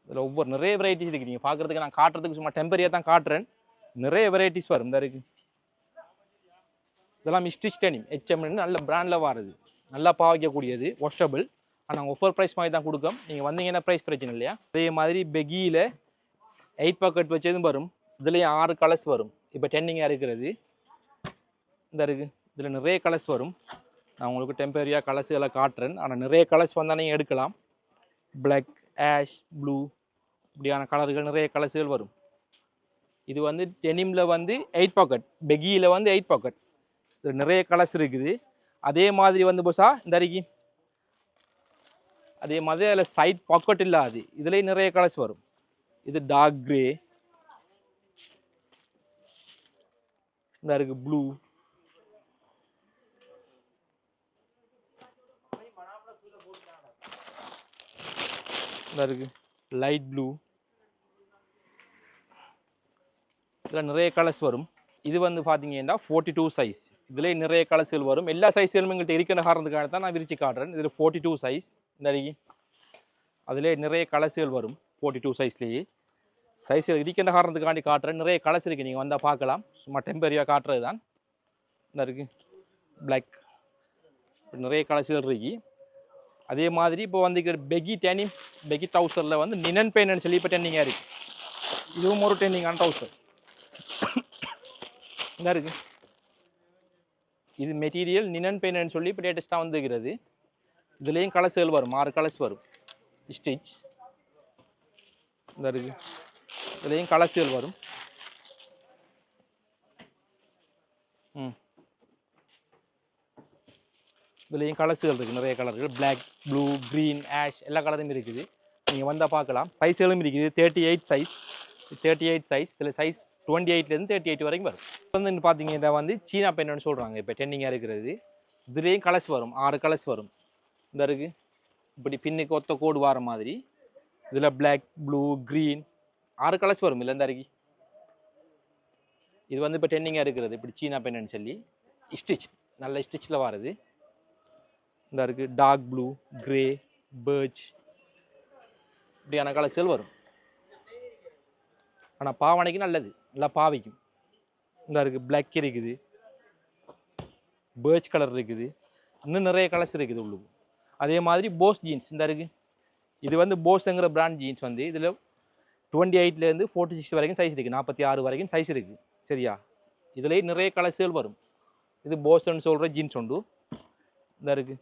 இதில் ஒவ்வொரு நிறைய வெரைட்டிஸ் இருக்குது. நீங்கள் பார்க்குறதுக்கு நான் காட்டுறதுக்கு சும்மா டெம்பரரியாக தான் காட்டுறேன். நிறைய வெரைட்டிஸ் வரும். இந்த இருக்குது இதெல்லாம் ஸ்டிச் டெனிம் ஹெச்எம்னு நல்ல பிராண்டில் வருது. நல்லா பாவிக்கக்கூடியது, வாஷபிள். ஆனால் ஆஃபர் ப்ரைஸ் மாதிரி தான் கொடுக்கும். நீங்கள் வந்தீங்கன்னா ப்ரைஸ் பிரச்சனை இல்லையா. அதே மாதிரி பெகியில் 8 பாக்கெட் வச்சதும் வரும். இதுலேயும் 6 கலர்ஸ் வரும். இப்போ டென்னிங்காக இருக்கிறது இந்த இருக்குது. இதில் நிறைய கலர்ஸ் வரும். நான் உங்களுக்கு டெம்பரரியாக கலர்ஸுகளை காட்டுறேன். ஆனால் நிறைய கலர்ஸ் வந்தால் நீங்கள் எடுக்கலாம். பிளாக், ஆஷ், ப்ளூ இப்படியான கலர்கள் நிறைய கலர்ஸுகள் வரும். இது வந்து டெனிமில் வந்து 8 பாக்கெட், பெகியில் வந்து 8 பாக்கெட். இது நிறைய கலர்ஸ் இருக்குது. அதே மாதிரி வந்து போசா இந்த அருகி அதே மாதிரி அதில் சைட் பாக்கெட் இல்லாது இதுலேயும் நிறைய கலர்ஸ் வரும். இது டார்க் கிரே, இந்த இருக்கு ப்ளூ, இந்த இருக்கு லைட் ப்ளூ. இதில் நிறைய கலர்ஸ் வரும். இது வந்து பார்த்தீங்கன்னா 42 சைஸ். இதுலேயே நிறைய கலர்ஸ்கள் வரும். எல்லா சைஸ்களும் எங்கள்கிட்ட இருக்கிற காரணத்துக்காக தான் நான் விரிச்சு காட்டுறேன். இதில் 42 சைஸ். இந்த அருகி அதிலே நிறைய கலர்ஸ்கள் வரும். 42 சைஸ்லேயே சைஸ்கள் இருக்கின்ற காரணத்துக்காண்டி காட்டுறேன். நிறைய கலர்ஸ் இருக்குது, நீங்கள் வந்தால் பார்க்கலாம். சும்மா டெம்பரரியாக காட்டுறது தான். இந்த இருக்குது பிளாக், நிறைய கலர்ஸ்கள் இருக்கு. அதே மாதிரி இப்போ வந்து பெகி டெனிம், பெகி ட்ரௌசரில் வந்து நினன் பெயின்னு சொல்லி இப்போ டென்னிங்காக இருக்குது. இதுவும் ஒரு டென்னிங்கான ட்ரௌசர். இந்த இருக்குது இது மெட்டீரியல் நினன் பெயின்னு சொல்லி இப்போ லேட்டஸ்ட்டாக வந்துக்கிறது. இதுலேயும் கலர்ஸ்கள் வரும். 6 கலர்ஸ் வரும். ஸ்டிச் இந்த இருக்குது. இதுலேயும் கலர்ஸ்கள் வரும். இதுலேயும் கலர்ஸ்கள் இருக்குது. நிறைய கலர்கள் பிளாக், ப்ளூ, க்ரீன், ஆஷ் எல்லா கலரும் இருக்குது. நீங்கள் வந்தால் பார்க்கலாம். சைஸ்களும் இருக்குது. 38 சைஸ், 38 சைஸ். இதில் சைஸ் 28லேருந்து 38 வரைக்கும் வரும். வந்து பார்த்தீங்க இதை வந்து சீனா பென்னு சொல்கிறாங்க. இப்போ டென்னிங்காக இருக்கிறது. இதுலேயும் கலர்ஸ் வரும். 6 கலர்ஸ் வரும். இந்த இருக்குது இப்படி பின்னுக்கு ஒத்த கோடு வர மாதிரி. இதில் பிளாக், ப்ளூ, க்ரீன் 6 கலர்ஸ் வரும். இல்லை இந்த அருகி இது வந்து இப்போ டென்னிங்காக இருக்கிறது. இப்படி சீனா பென்னு சொல்லி ஸ்டிச், நல்ல ஸ்டிச்சில் வருது. இந்த இருக்குது டார்க் ப்ளூ, கிரே, பர்ச் இப்படியான கலர்ஸ்கள் வரும். ஆனால் பாவனைக்கு நல்லது, நல்லா பாவிக்கும். இந்த இருக்குது பிளாக் இருக்குது, பர்ச் கலர் இருக்குது, இன்னும் நிறைய கலர்ஸ் இருக்குது உள்ளுக்கு. அதே மாதிரி போஸ் ஜீன்ஸ் இந்த இருக்குது. இது வந்து போஸ்ங்கிற பிராண்ட் ஜீன்ஸ் வந்து இதில் 28லேருந்து 46 வரைக்கும் சைஸ் இருக்குது. 46 வரைக்கும் சைஸ் இருக்குது. சரியா, இதுலேயே நிறைய கலர்ஸ்கள் வரும். இது போஸ்ன்னு சொல்கிற ஜீன்ஸ் உண்டு. இந்த இருக்குது